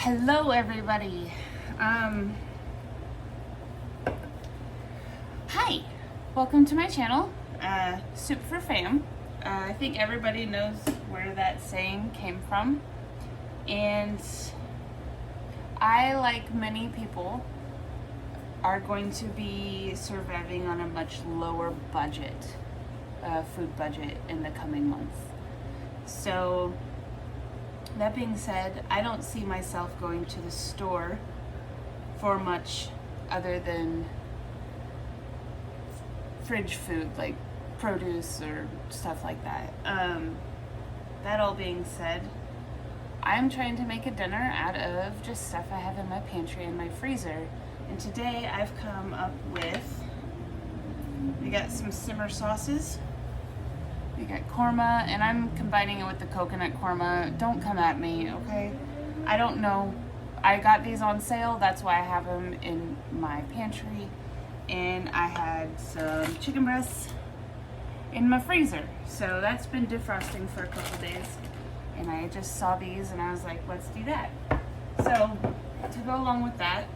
Hello everybody. Hi, welcome to my channel, Soup for Fam. I think everybody knows where that saying came from, and I, like many people, are going to be surviving on a much lower budget, food budget in the coming months. So that being said, I don't see myself going to the store for much other than fridge food, like produce or stuff like that. That all being said, I'm trying to make a dinner out of just stuff I have in my pantry and my freezer. And today I've come up with, we got some simmer sauces. We got korma, and I'm combining it with the coconut korma. Don't come at me, okay? I don't know. I got these on sale. That's why I have them in my pantry. And I had some chicken breasts in my freezer. So that's been defrosting for a couple days. And I just saw these and I was like, let's do that. So to go along with that,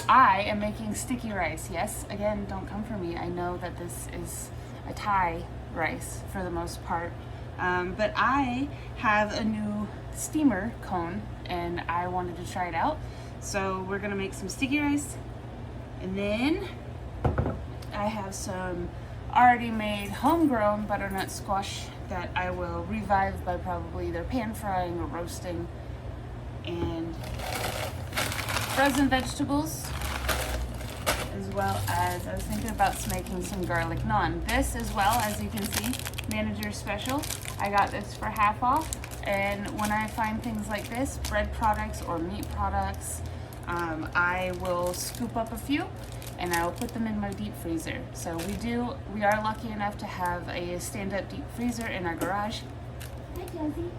I am making sticky rice. Yes, again, don't come for me. I know that this is a Thai rice for the most part, but I have a new steamer cone and I wanted to try it out, so we're gonna make some sticky rice. And then I have some already made homegrown butternut squash that I will revive by probably either pan frying or roasting, and frozen vegetables, as well as I was thinking about making some garlic naan. This, as well, as you can see, manager special. I got this for half off, and when I find things like this, bread products or meat products, I will scoop up a few and I will put them in my deep freezer. So we are lucky enough to have a stand-up deep freezer in our garage. Hi, Josie.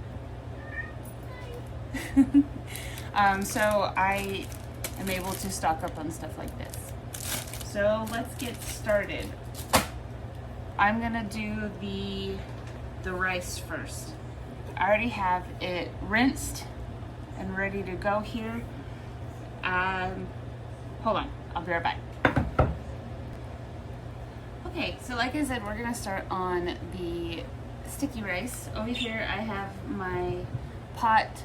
So I am able to stock up on stuff like this. So let's get started. I'm gonna do the rice first. I already have it rinsed and ready to go here. Hold on, I'll be right back. Okay, so like I said, we're gonna start on the sticky rice. Over here I have my pot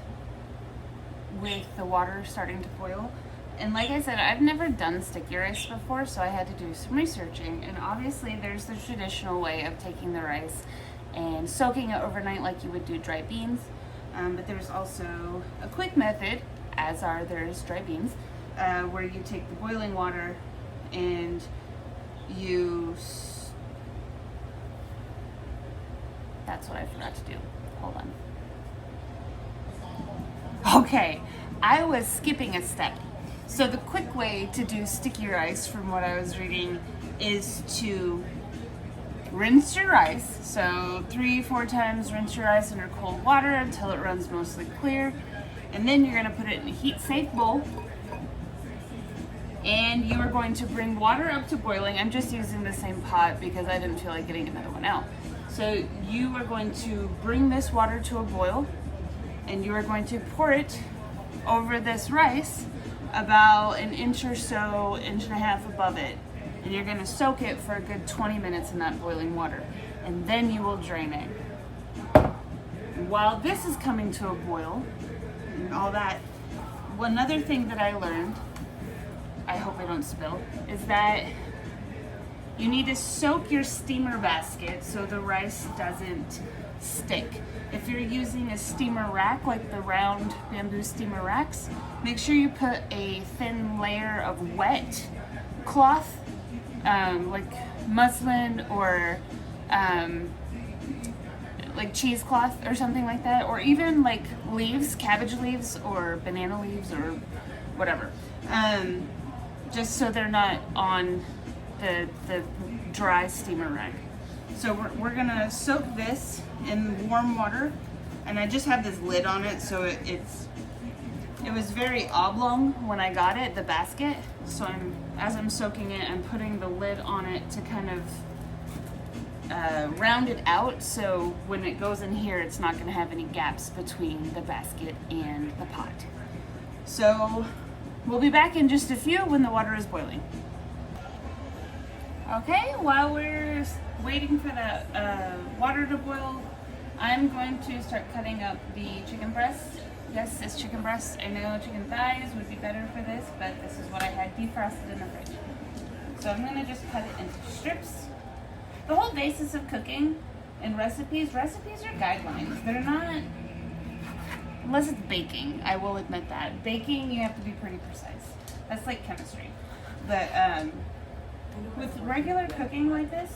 with the water starting to boil. And like I said, I've never done sticky rice before, so I had to do some researching. And obviously there's the traditional way of taking the rice and soaking it overnight like you would do dry beans. But there's also a quick method, as are there's dry beans, where you take the boiling water and that's what I forgot to do. Hold on. Okay, I was skipping a step. So the quick way to do sticky rice, from what I was reading, is to rinse your rice. So 3-4 times rinse your rice under cold water until it runs mostly clear. And then you're gonna put it in a heat-safe bowl. And you are going to bring water up to boiling. I'm just using the same pot because I didn't feel like getting another one out. So you are going to bring this water to a boil, and you are going to pour it over this rice about an inch or so, inch and a half above it. And you're gonna soak it for a good 20 minutes in that boiling water. And then you will drain it. While this is coming to a boil and all that, one other thing that I learned, I hope I don't spill, is that you need to soak your steamer basket so the rice doesn't stick. If you're using a steamer rack, like the round bamboo steamer racks, make sure you put a thin layer of wet cloth, like muslin or like cheesecloth or something like that, or even like leaves, cabbage leaves or banana leaves or whatever, just so they're not on the dry steamer rack. So we're gonna soak this in warm water, and I just have this lid on it, so it was very oblong when I got it, the basket. So as I'm soaking it, I'm putting the lid on it to kind of rounded out, so when it goes in here, it's not going to have any gaps between the basket and the pot. So we'll be back in just a few when the water is boiling. Okay, while we're waiting for the water to boil, I'm going to start cutting up the chicken breast. Yes, it's chicken breast. I know chicken thighs would be better for this, but this is what I had defrosted in the fridge. So I'm going to just cut it into strips. The whole basis of cooking and recipes are guidelines. They're not, unless it's baking, I will admit that. Baking, you have to be pretty precise. That's like chemistry. But with regular cooking like this,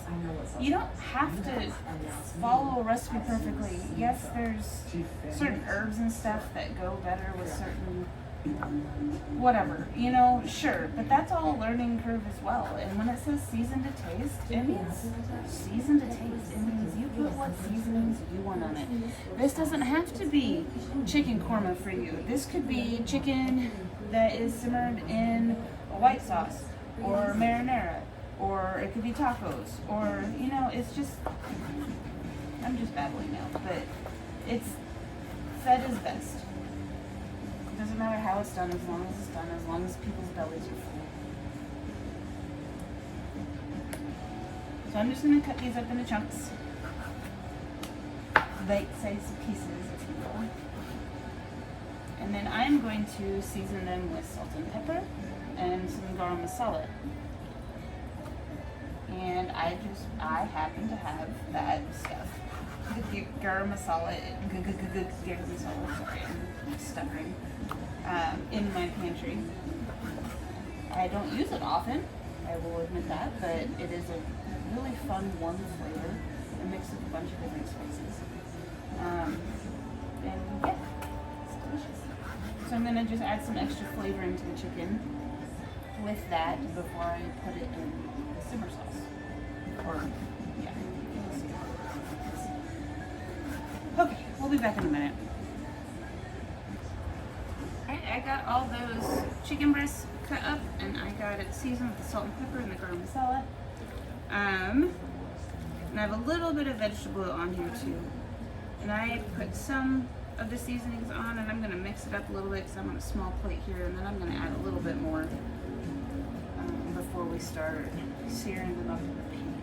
you don't have to follow a recipe perfectly. Yes, there's certain herbs and stuff that go better with certain whatever, you know, sure, but that's all a learning curve as well. And when it says season to taste, it means season to taste. It means you put what seasonings you want on it. This doesn't have to be chicken korma for you. This could be chicken that is simmered in a white sauce or marinara, or it could be tacos, or, you know, it's just, I'm just babbling now, but it's, fed is best. It doesn't matter how it's done, as long as it's done, as long as people's bellies are full. So I'm just going to cut these up into chunks. Bite-sized pieces, if you will. And then I'm going to season them with salt and pepper and some garam masala. And I happen to have that stuff. The garam masala, sorry, I'm stuttering, in my pantry. I don't use it often, I will admit that, but it is a really fun, warm flavor. It mixes with a bunch of different spices. And yeah, it's delicious. So I'm going to just add some extra flavoring to the chicken with that before I put it in the simmer sauce. Or, yeah, we'll see. Okay, we'll be back in a minute. Alright, I got all those chicken breasts cut up and I got it seasoned with the salt and pepper and the garam masala. And I have a little bit of vegetable oil on here too. And I put some of the seasonings on and I'm going to mix it up a little bit because I'm on a small plate here, and then I'm going to add a little bit more before we start searing them up in the pan.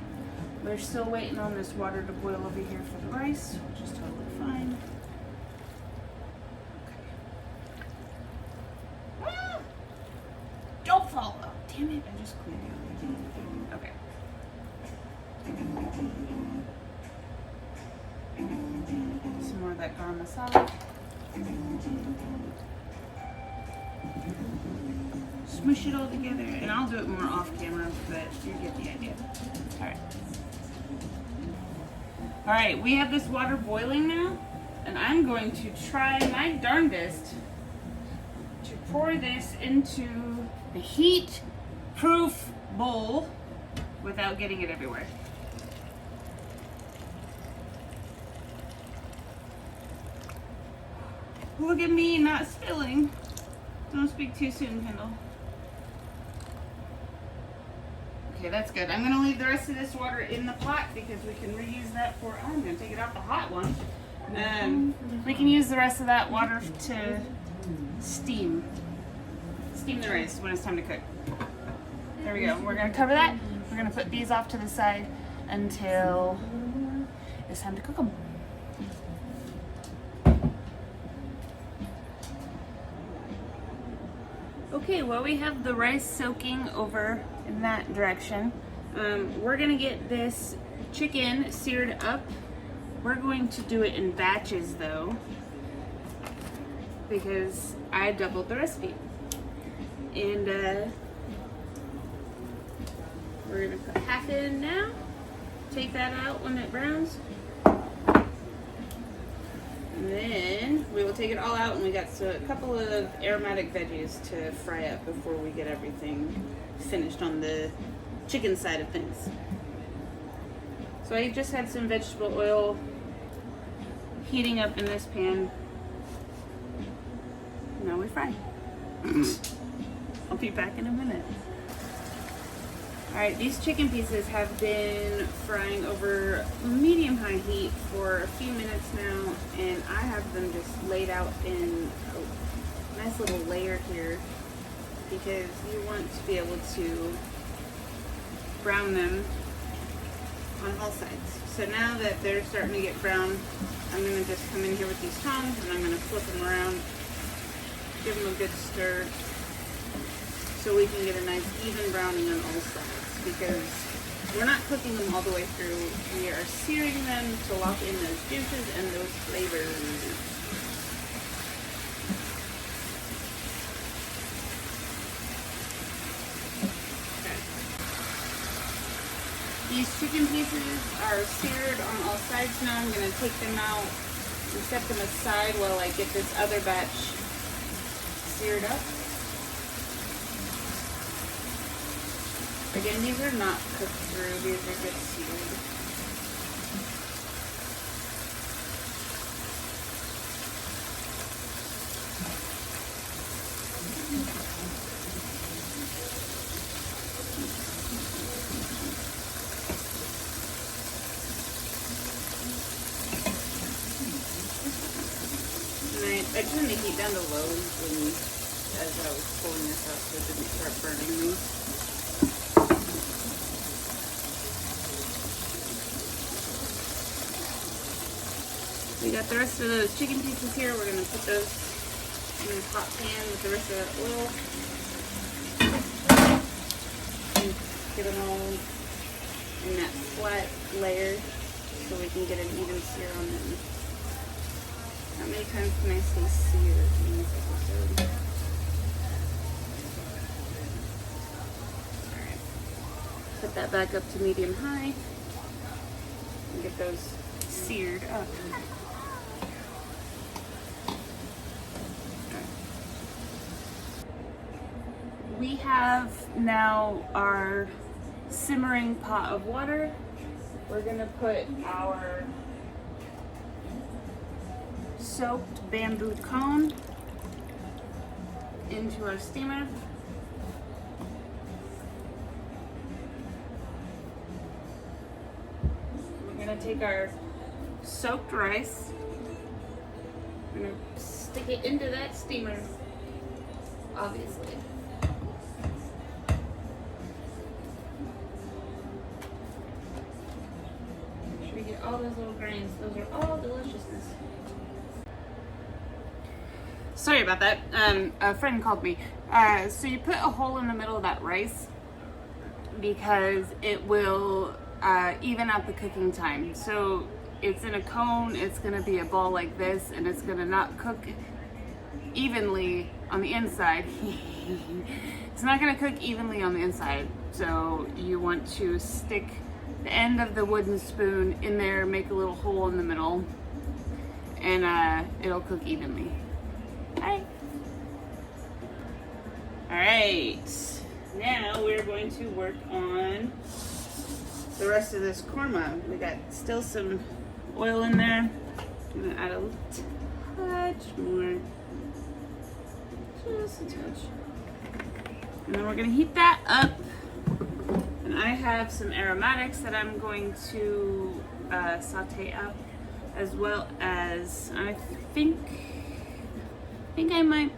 We're still waiting on this water to boil over here for the rice, which is totally fine. Okay. Ah! Don't fall up. Damn it, I just cleaned it. Okay. Some more of that garam masala. Smush it all together, and I'll do it more off camera, but you get the idea. Alright, we have this water boiling now, and I'm going to try my darndest to pour this into the heat-proof bowl without getting it everywhere. Look at me not spilling. Don't speak too soon, Kendall. Okay, that's good. I'm going to leave the rest of this water in the pot because we can reuse that for, I'm going to take it out the hot one. We can use the rest of that water to steam the rice when it's time to cook. There we go. We're going to cover that. We're going to put these off to the side until it's time to cook them. Okay, while we have the rice soaking over in that direction, we're gonna get this chicken seared up. We're going to do it in batches though, because I doubled the recipe. And we're gonna put half in now, take that out when it browns. And then we will take it all out, and we got a couple of aromatic veggies to fry up before we get everything finished on the chicken side of things. So I just had some vegetable oil heating up in this pan. Now we fry. I'll be back in a minute. Alright, these chicken pieces have been frying over medium-high heat for a few minutes now, and I have them just laid out in a nice little layer here because you want to be able to brown them on all sides. So now that they're starting to get brown, I'm going to just come in here with these tongs and I'm going to flip them around, give them a good stir so we can get a nice even browning on all sides, because we're not cooking them all the way through. We are searing them to lock in those juices and those flavors. These chicken pieces are seared on all sides now. I'm going to take them out and set them aside while I get this other batch seared up. Again, these are not cooked through, these are just seared. I turned the heat down to low as I was pulling this out so it didn't start burning me. We got the rest of those chicken pieces here. We're going to put those in a hot pan with the rest of that oil. And get them all in that flat layer so we can get an even sear on them. How many times can I say seared in this episode? Alright. Put that back up to medium high and get those seared up. We have now our simmering pot of water. We're gonna put our soaked bamboo cone into our steamer. We're gonna take our soaked rice, we're gonna stick it into that steamer, obviously. Make sure you get all those little grains, those are all deliciousness. Sorry about that. A friend called me. So you put a hole in the middle of that rice because it will even out the cooking time. So it's in a cone, it's going to be a ball like this, and it's going to not cook evenly on the inside. It's not going to cook evenly on the inside. So you want to stick the end of the wooden spoon in there, make a little hole in the middle, and it'll cook evenly. Alright, now we're going to work on the rest of this korma. We got still some oil in there. I'm gonna add a touch more, just a touch. And then we're gonna heat that up. And I have some aromatics that I'm going to saute up, as well as I think I might.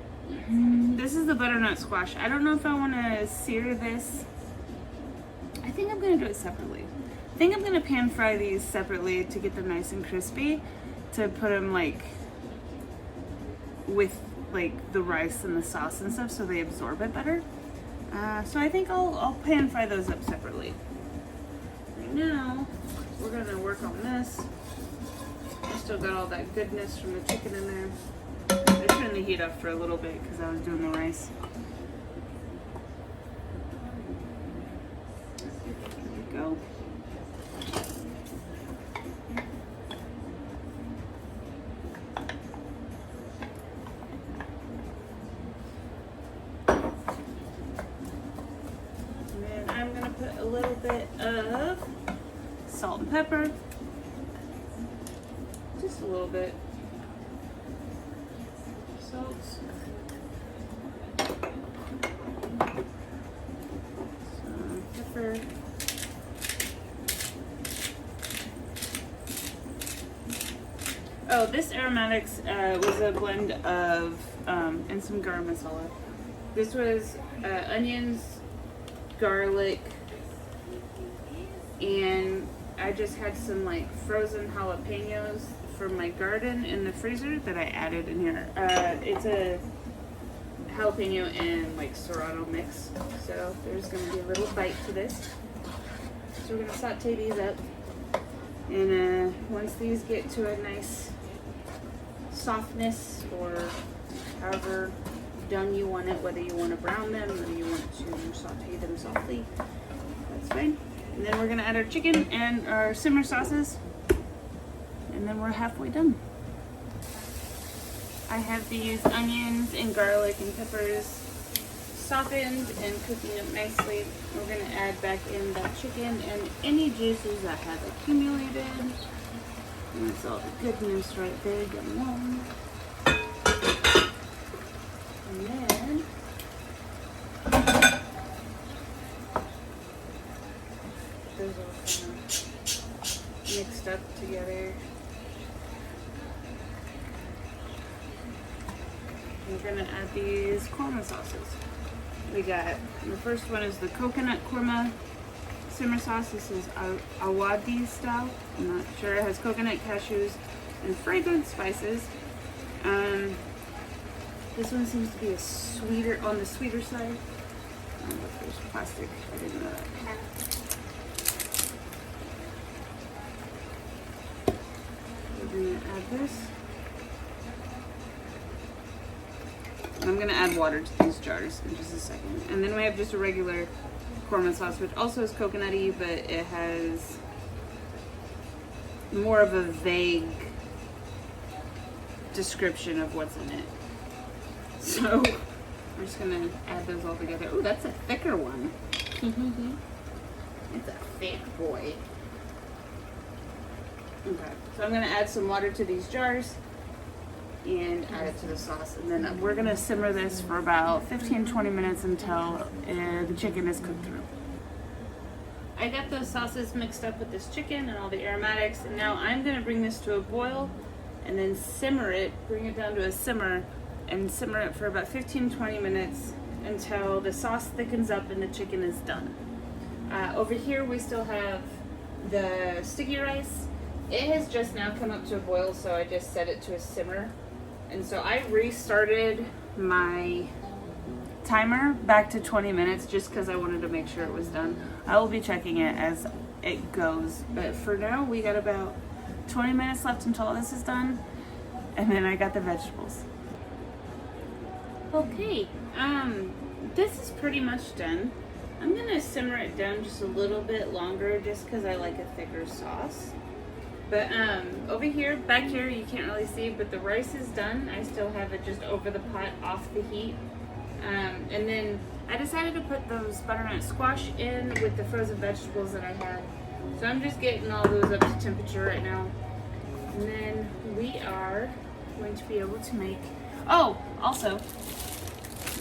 This is the butternut squash. I don't know if I want to sear this. I think I'm going to do it separately. I think I'm going to pan fry these separately to get them nice and crispy, to put them like with like the rice and the sauce and stuff so they absorb it better. So I think I'll pan fry those up separately. Right now, we're going to work on this. I still got all that goodness from the chicken in there. I turned the heat up for a little bit because I was doing the rice. There we go. And then I'm going to put a little bit of salt and pepper. Just a little bit. Salt, some pepper, Oh, this aromatics was a blend of and some garam masala. This was onions, garlic, and I just had some like frozen jalapenos from my garden in the freezer that I added in here. It's a jalapeno and like serrano mix, so there's gonna be a little bite to this. So we're gonna saute these up, and once these get to a nice softness, or however done you want it, whether you want to brown them or you want to saute them softly, that's fine. And then we're gonna add our chicken and our simmer sauces, and then we're halfway done. I have these onions and garlic and peppers softened and cooking up nicely. We're gonna add back in the chicken and any juices that have accumulated. And it's all the goodness right big and long. And then those all kind of mixed up together. We're gonna add these korma sauces. We got, the first one is the coconut korma simmer sauce. This is awadi style. I'm not sure. It has coconut, cashews, and fragrant spices. This one seems to be on the sweeter side. Oh, look, there's plastic. I didn't know that. We're gonna add this. I'm gonna add water to these jars in just a second. And then we have just a regular korma sauce, which also is coconutty, but it has more of a vague description of what's in it. So we're just gonna add those all together. Oh, that's a thicker one. It's a thick boy. Okay, so I'm gonna add some water to these jars and add it to the sauce, and then we're gonna simmer this for about 15-20 minutes until the chicken is cooked through. I got those sauces mixed up with this chicken and all the aromatics, and now I'm gonna bring this to a boil and then simmer it, bring it down to a simmer, and simmer it for about 15-20 minutes until the sauce thickens up and the chicken is done. Over here we still have the sticky rice. It has just now come up to a boil, so I just set it to a simmer. And so I restarted my timer back to 20 minutes just because I wanted to make sure it was done. I will be checking it as it goes, but for now we got about 20 minutes left until this is done, and then I got the vegetables. Okay, this is pretty much done. I'm gonna simmer it down just a little bit longer just because I like a thicker sauce. But over here, back here, you can't really see, but the rice is done. I still have it just over the pot, off the heat. And then I decided to put those butternut squash in with the frozen vegetables that I had. So I'm just getting all those up to temperature right now. And then we are going to be able to make, oh, also,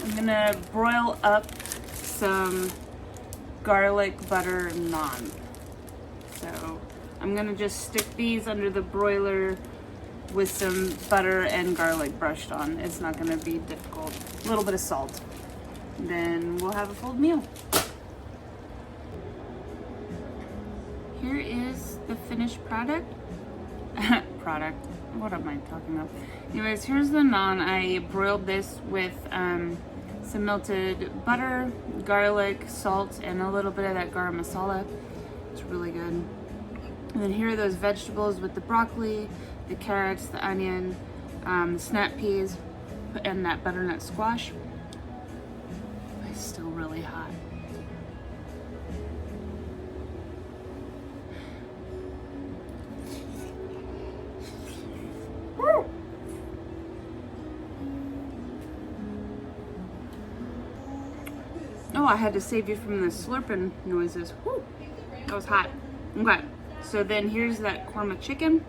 I'm gonna broil up some garlic butter naan. So I'm gonna just stick these under the broiler with some butter and garlic brushed on. It's not gonna be difficult. A little bit of salt. Then we'll have a full meal. Here is the finished product. What am I talking about? Anyways, here's the naan. I broiled this with some melted butter, garlic, salt, and a little bit of that garam masala. It's really good. And then here are those vegetables with the broccoli, the carrots, the onion, the snap peas, and that butternut squash. It's still really hot. Woo! Oh, I had to save you from the slurping noises. Woo! That was hot. Okay. So then here's that korma chicken.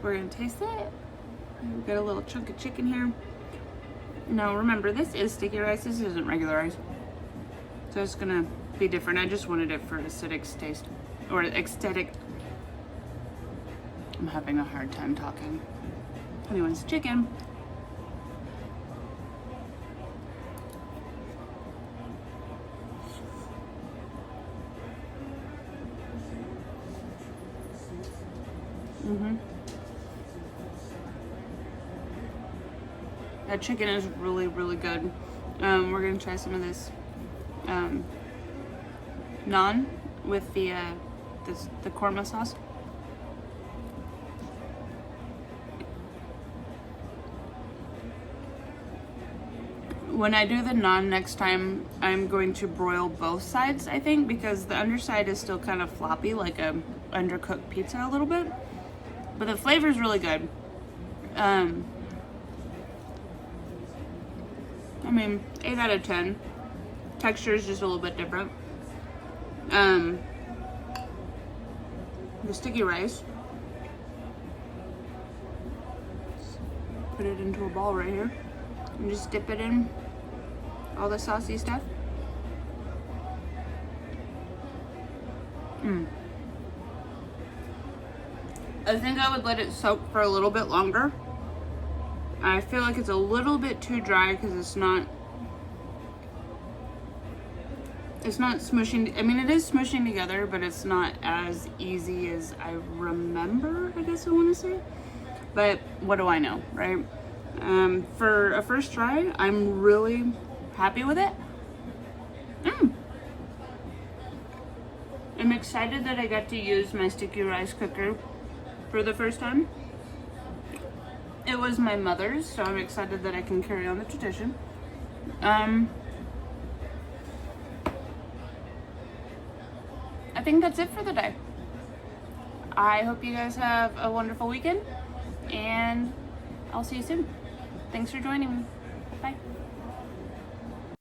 We're gonna taste it. We've got a little chunk of chicken here. Now remember, this is sticky rice. This isn't regular rice. So it's gonna be different. I just wanted it for aesthetic taste, or aesthetic I'm having a hard time talking. Anyways, chicken. That chicken is really, really good. We're gonna try some of this naan with the korma sauce. When I do the naan next time, I'm going to broil both sides, I think, because the underside is still kind of floppy, like a undercooked pizza a little bit. But the flavor is really good. I mean, 8 out of 10. Texture is just a little bit different. The sticky rice. Put it into a ball right here. And just dip it in all the saucy stuff. I think I would let it soak for a little bit longer. I feel like it's a little bit too dry because it's not smushing. I mean, it is smushing together, but it's not as easy as I remember, I guess I want to say. But what do I know, right? For a first try, I'm really happy with it. I'm excited that I got to use my sticky rice cooker for the first time. It was my mother's, so I'm excited that I can carry on the tradition. I think that's it for the day. I hope you guys have a wonderful weekend, and I'll see you soon. Thanks for joining me. Bye.